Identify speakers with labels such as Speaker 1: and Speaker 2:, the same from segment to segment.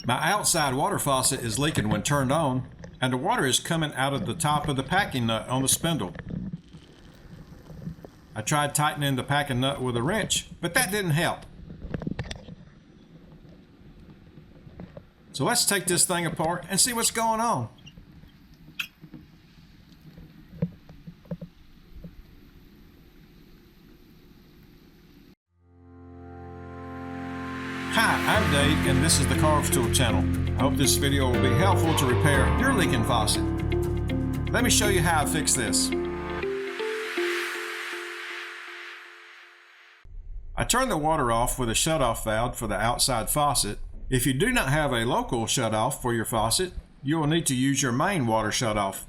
Speaker 1: My outside water faucet is leaking when turned on, and the water is coming out of the top of the packing nut on the spindle. I tried tightening the packing nut with a wrench, but that didn't help. So let's take this thing apart and see what's going on. Hi, I'm Dave, and this is the Carves Tool channel. I hope this video will be helpful to repair your leaking faucet. Let me show you how I fix this. I turn the water off with a shutoff valve for the outside faucet. If you do not have a local shutoff for your faucet, you will need to use your main water shutoff.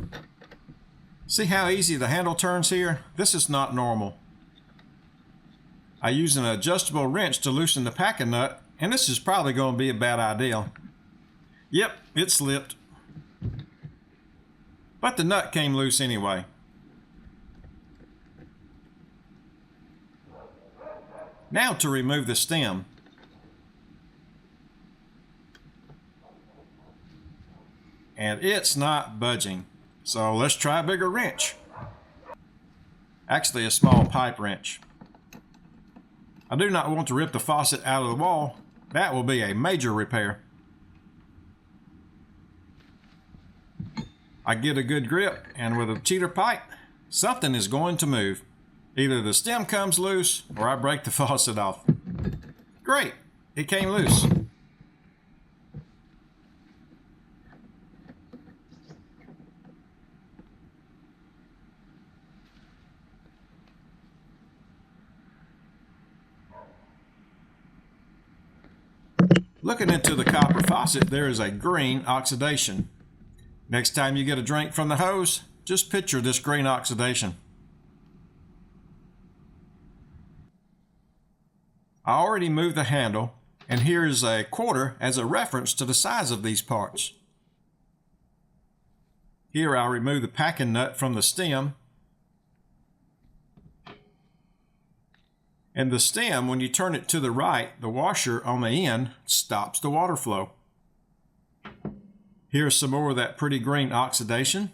Speaker 1: See how easy the handle turns here? This is not normal. I use an adjustable wrench to loosen the packing nut, and this is probably going to be a bad idea. Yep, it slipped. But the nut came loose anyway. Now to remove the stem. And it's not budging. So let's try a bigger wrench. Actually, a small pipe wrench. I do not want to rip the faucet out of the wall. That will be a major repair. I get a good grip, and with a cheater pipe, something is going to move. Either the stem comes loose or I break the faucet off. Great, it came loose. Looking into the copper faucet, there is a green oxidation. Next time you get a drink from the hose, just picture this green oxidation. I already moved the handle, and here is a quarter as a reference to the size of these parts. Here I'll remove the packing nut from the stem. And the stem, when you turn it to the right, the washer on the end stops the water flow. Here's some more of that pretty green oxidation.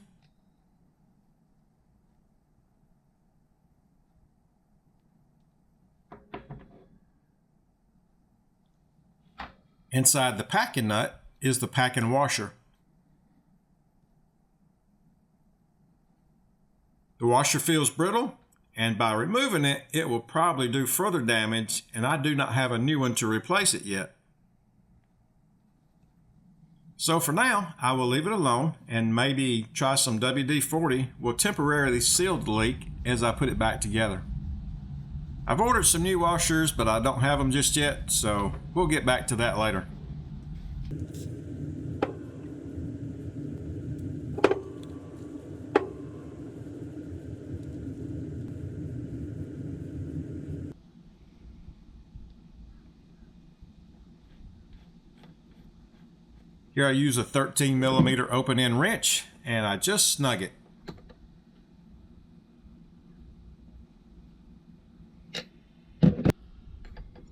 Speaker 1: Inside the packing nut is the packing washer. The washer feels brittle, and by removing it, it will probably do further damage, and I do not have a new one to replace it yet. So for now, I will leave it alone and maybe try some WD-40 will temporarily seal the leak as I put it back together. I've ordered some new washers, but I don't have them just yet, so we'll get back to that later. Here I use a 13mm open-end wrench, and I just snug it.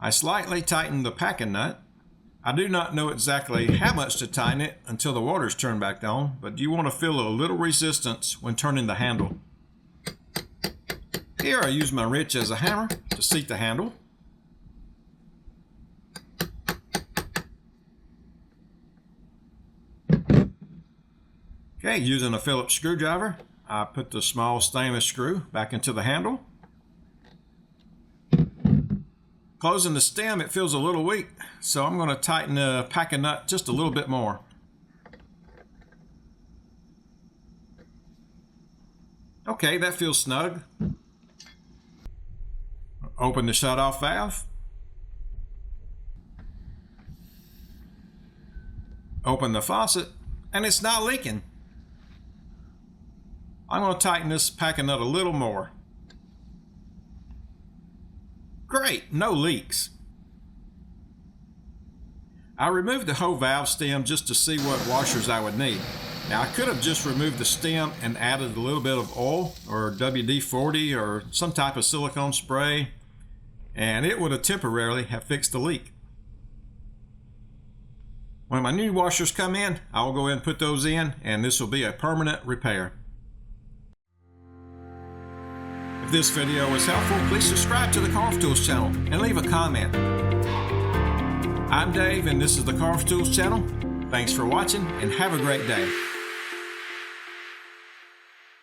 Speaker 1: I slightly tighten the packing nut. I do not know exactly how much to tighten it until the water's turned back on, but you want to feel a little resistance when turning the handle. Here I use my wrench as a hammer to seat the handle. Okay, using a Phillips screwdriver, I put the small stainless screw back into the handle. Closing the stem, it feels a little weak, so I'm going to tighten the packing nut just a little bit more. Okay, that feels snug. Open the shutoff valve. Open the faucet, and it's not leaking. I'm going to tighten this packing nut a little more. Great, no leaks. I removed the whole valve stem just to see what washers I would need. Now I could have just removed the stem and added a little bit of oil or WD-40 or some type of silicone spray, and it would have temporarily have fixed the leak. When my new washers come in, I'll go ahead and put those in, and this will be a permanent repair. If this video was helpful, please subscribe to the Carve Tools channel and leave a comment. I'm Dave, and this is the Carve Tools channel. Thanks for watching, and have a great day.